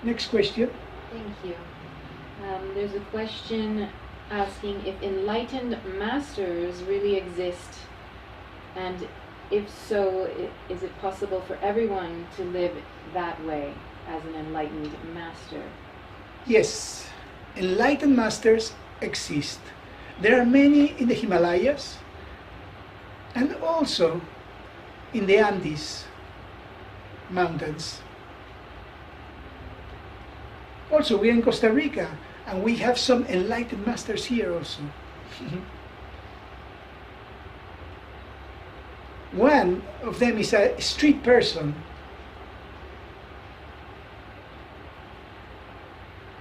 Next question. Thank you. There's a question asking if enlightened masters really exist, and if so, is it possible for everyone to live that way as an enlightened master? Yes, enlightened masters exist. There are many in the Himalayas and also in the Andes mountains. Also, we're in Costa Rica and we have some enlightened masters here also. One of them is a street person.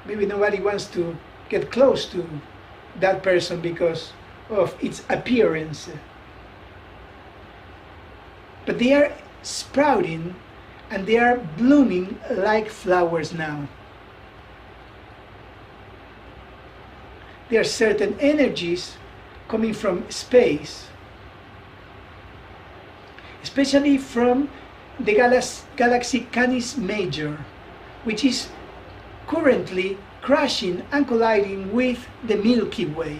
Maybe nobody wants to get close to that person because of its appearance. But they are sprouting and they are blooming like flowers now. There are certain energies coming from space, especially from the galaxy Canis Major, which is currently crashing and colliding with the Milky Way.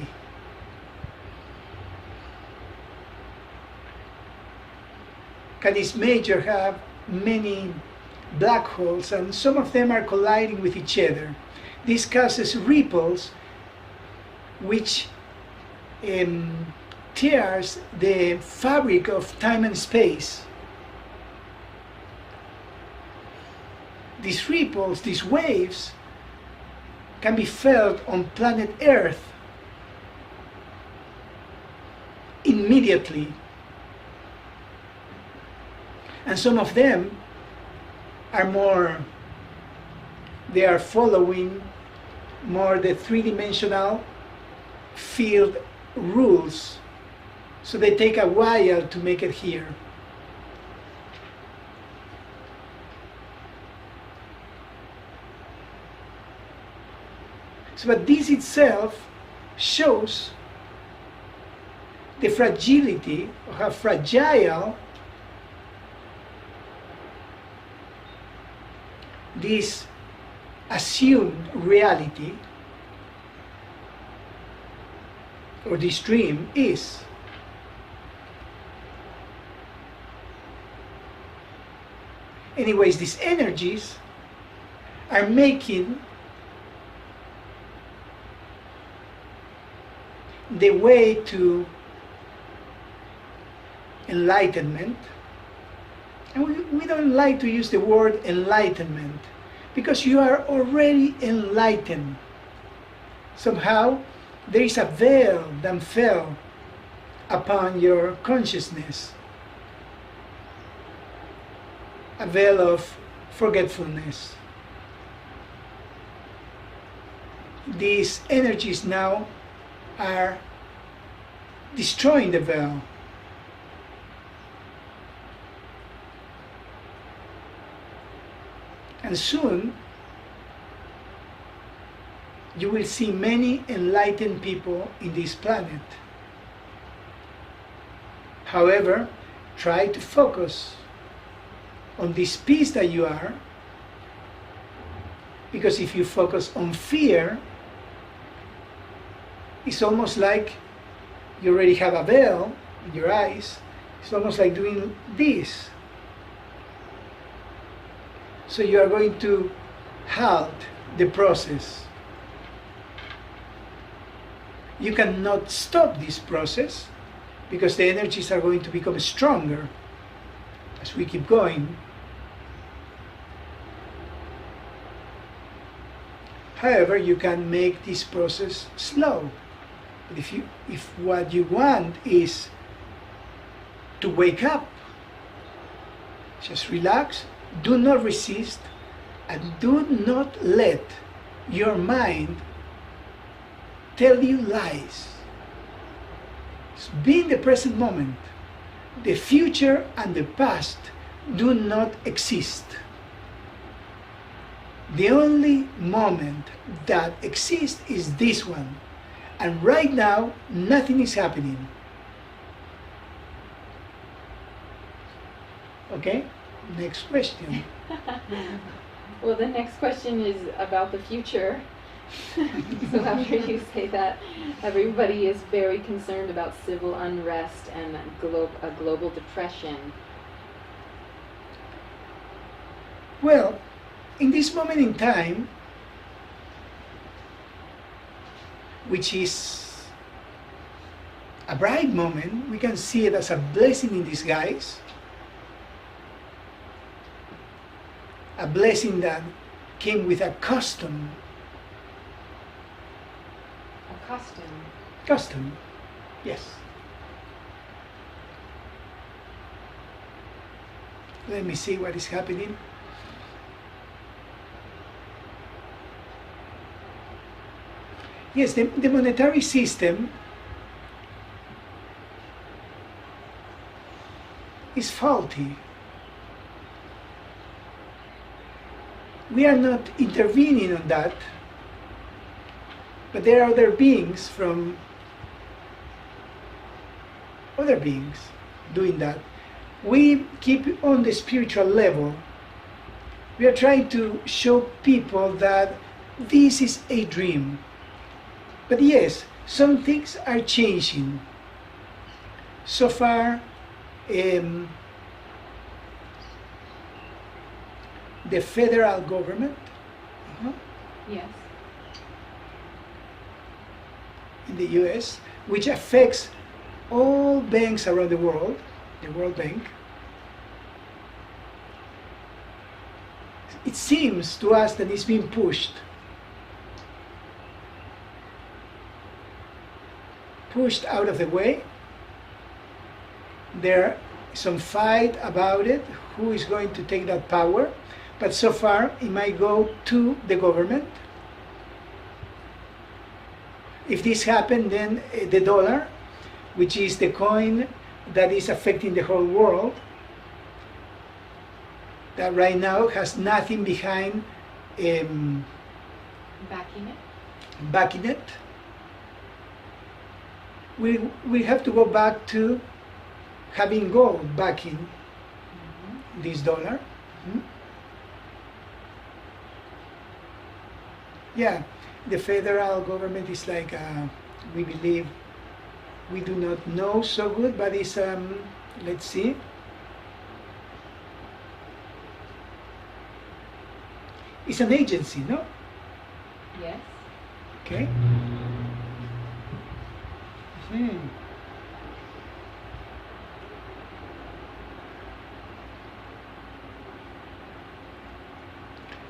Canis Major have many black holes and some of them are colliding with each other. This causes ripples which tears the fabric of time and space. These ripples, these waves, can be felt on planet Earth immediately. And some of them are they are following more the three-dimensional field rules. So they take a while to make it here. So, but this itself shows the fragility, or how fragile this assumed reality or this dream is. Anyways, these energies are making the way to enlightenment. And we don't like to use the word enlightenment because you are already enlightened. Somehow there is a veil that fell upon your consciousness, a veil of forgetfulness. These energies now are destroying the veil. And soon you will see many enlightened people in this planet. However, try to focus on this peace that you are, because if you focus on fear, it's almost like you already have a veil in your eyes. It's almost like doing this. So you are going to halt the process. You cannot stop this process because the energies are going to become stronger as we keep going. However, you can make this process slow. But if what you want is to wake up, just relax, do not resist, and do not let your mind tell you lies. Just be in the present moment. The future and the past do not exist. The only moment that exists is this one. And right now, nothing is happening. Okay? Next question. Well, the next question is about the future. So after you say that, everybody is very concerned about civil unrest and a global depression. Well, in this moment in time, which is a bright moment, we can see it as a blessing in disguise, a blessing that came with a custom. A custom. Custom, yes. Let me see what is happening. Yes, the monetary system is faulty. We are not intervening on that, but there are other beings from other beings doing that. We keep on the spiritual level. We are trying to show people that this is a dream. But yes, some things are changing. So far, the federal government Yes. in the US, which affects all banks around the World Bank, it seems to us that it's being pushed out of the way. There is some fight about it, who is going to take that power, but so far it might go to the government. If this happens, then the dollar, which is the coin that is affecting the whole world, that right now has nothing behind backing it. We have to go back to having gold backing this dollar. Yeah, the federal government is like, we believe, we do not know so good, but it's, let's see. It's an agency, no? Yes. Okay.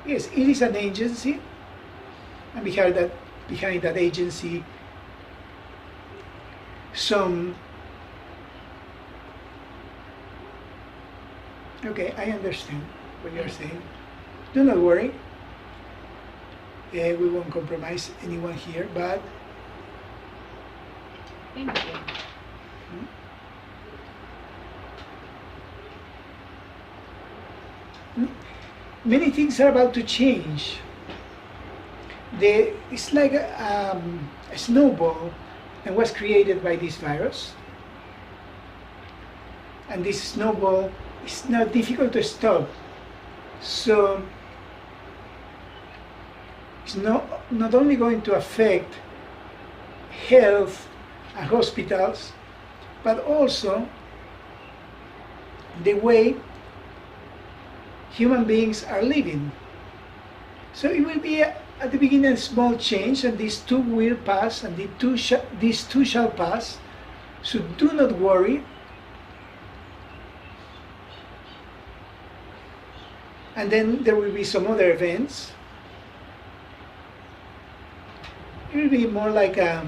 Yes, it is an agency, and behind that agency, some. Okay, I understand what you're saying. Do not worry. We won't compromise anyone here, but. Thank you. Many things are about to change. It's like a snowball that was created by this virus. And this snowball is now difficult to stop. So it's not only going to affect health and hospitals, but also the way human beings are living. So it will be at the beginning a small change, and these two will pass, and these two shall pass. So do not worry. And then there will be some other events. It will be more like a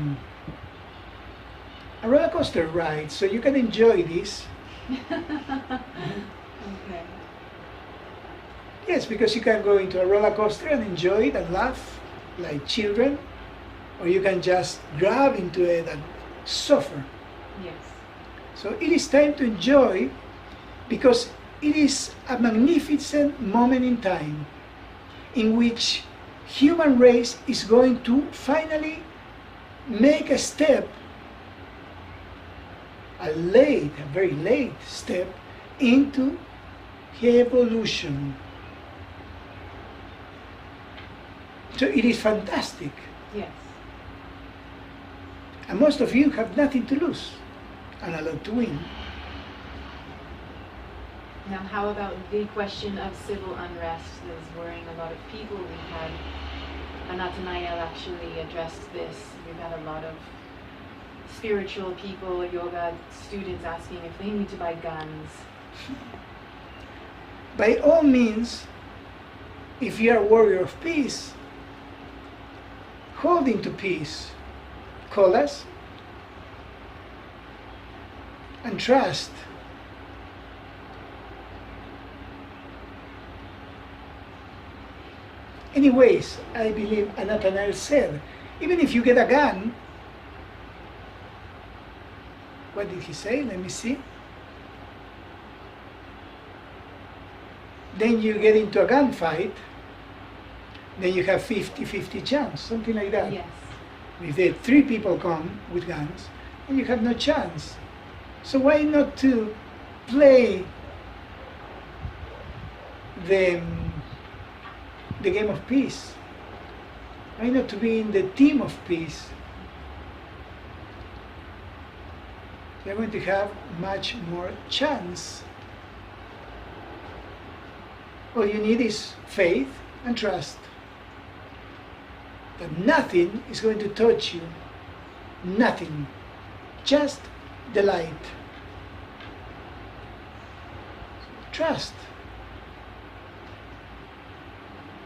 roller coaster ride, so you can enjoy this. Okay. Yes, because you can go into a roller coaster and enjoy it and laugh like children, or you can just grab into it and suffer. Yes. So it is time to enjoy, because it is a magnificent moment in time in which human race is going to finally make a step, a very late step into evolution. So it is fantastic. Yes. And most of you have nothing to lose and a lot to win. Now, how about the question of civil unrest that is worrying a lot of people? We've had Anatanael actually addressed this. We've had a lot of spiritual people, yoga students asking if they need to buy guns. By all means, if you are a warrior of peace, holding to peace, call us and trust. Anyways, I believe Nathanael said, even if you get a gun, what did he say? Let me see. Then you get into a gunfight, then you have 50-50 chance, something like that. Yes. If there 3 people come with guns, and you have no chance. So why not to play the game of peace? Why not to be in the team of peace? You're going to have much more chance. All you need is faith and trust that nothing is going to touch you. Nothing. Just the light. Trust.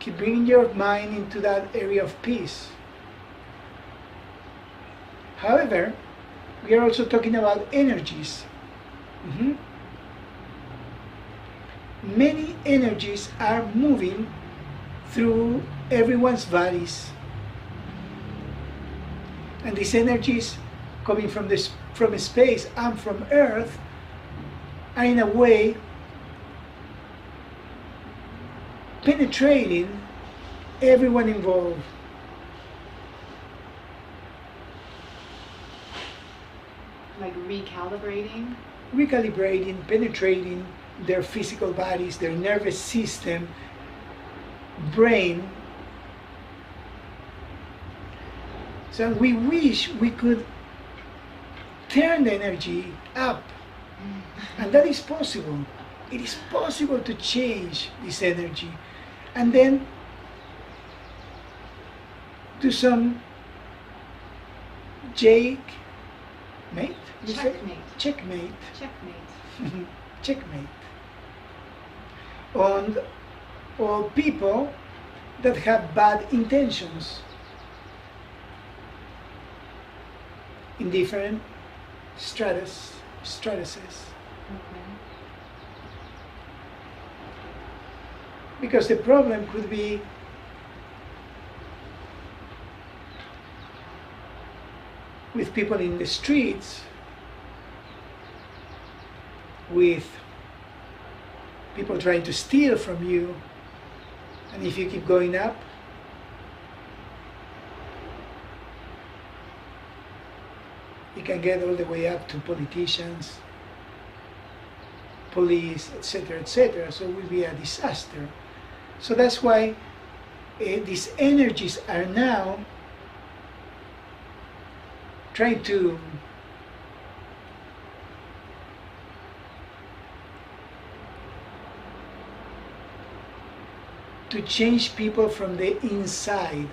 Keep bringing your mind into that area of peace. However, we are also talking about energies. Many energies are moving through everyone's bodies. And these energies coming from space and from Earth are in a way penetrating everyone involved. Like recalibrating? Recalibrating, penetrating their physical bodies, their nervous system, brain. So we wish we could turn the energy up. And that is possible. It is possible to change this energy. And then do some checkmate. Checkmate. Checkmate. On all people that have bad intentions in different stratuses. Okay. Because the problem could be with people in the streets, with people trying to steal from you, and if you keep going up, it can get all the way up to politicians, police, etc., etc. So it will be a disaster. So that's why these energies are now trying to change people from the inside.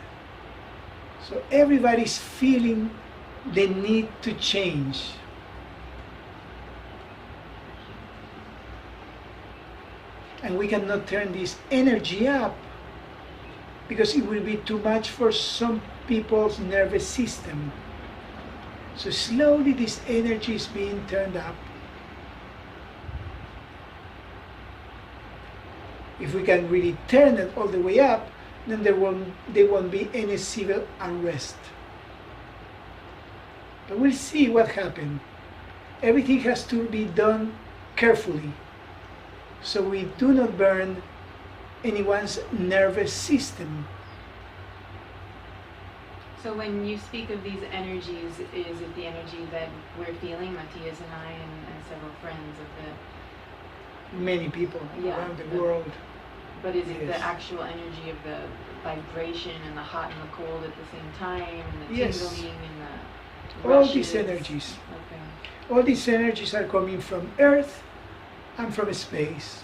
So everybody's feeling the need to change. And we cannot turn this energy up because it will be too much for some people's nervous system. So slowly this energy is being turned up. If we can really turn it all the way up, then there won't be any civil unrest. But we'll see what happens. Everything has to be done carefully, so we do not burn anyone's nervous system. So when you speak of these energies, is it the energy that we're feeling, Matthias and I and several friends of the... Many people around the world. But is it the Yes. actual energy of the vibration and the hot and the cold at the same time, and the Yes. tingling and the All rushes? these energies. Okay. All these energies are coming from Earth and from space.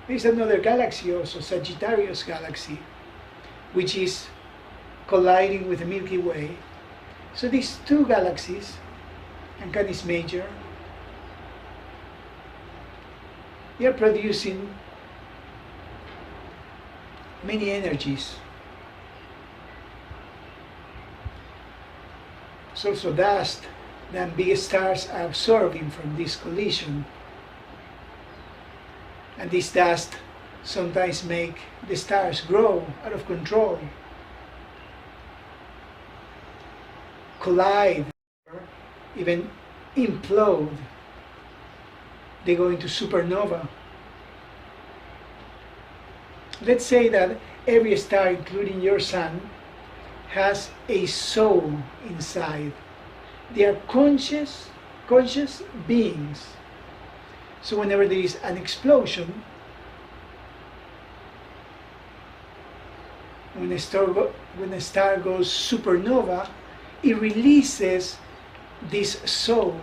There's another galaxy also, Sagittarius galaxy, which is colliding with the Milky Way. So these two galaxies, and Canis Major, they are producing many energies. It's also dust that big stars are absorbing from this collision. And this dust sometimes make the stars grow out of control, collide, even implode. They go into supernova. Let's say that every star, including your sun, has a soul inside. They are conscious beings. So whenever there is an explosion, when a star goes supernova, it releases this soul.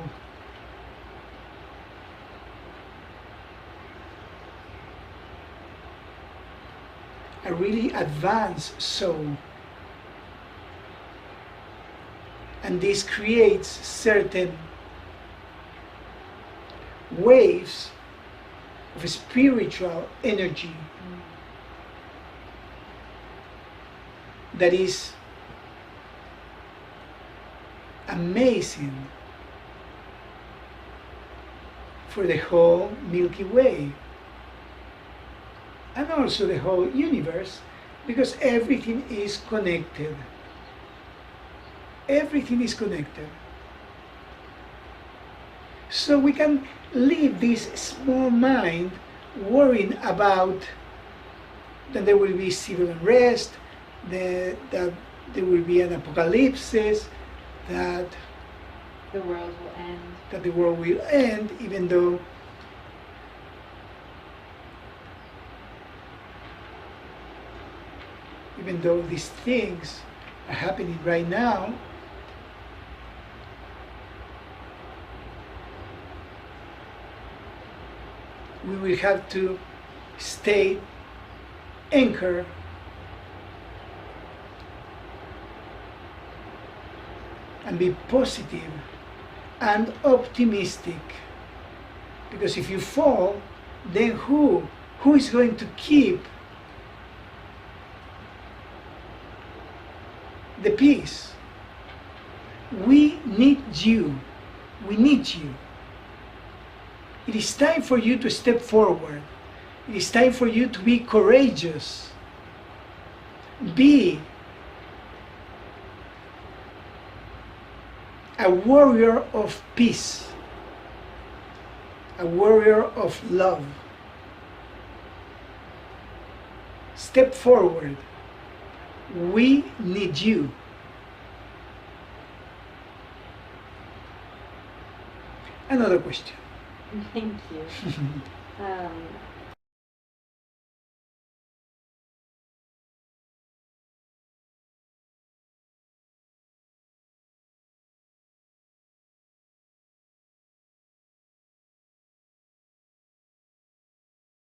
A really advanced soul. And this creates certain waves of spiritual energy that is amazing for the whole Milky Way and also the whole universe, because everything is connected. Everything is connected. So we can leave this small mind worrying about that there will be civil unrest, that there will be an apocalypse, that The world will end. the world will end, even though these things are happening right now. We will have to stay anchored and be positive and optimistic, because if you fall, then who is going to keep the peace? We need you. We need you. It is time for you to step forward. It is time for you to be courageous. Be a warrior of peace. A warrior of love. Step forward. We need you. Another question. Thank you.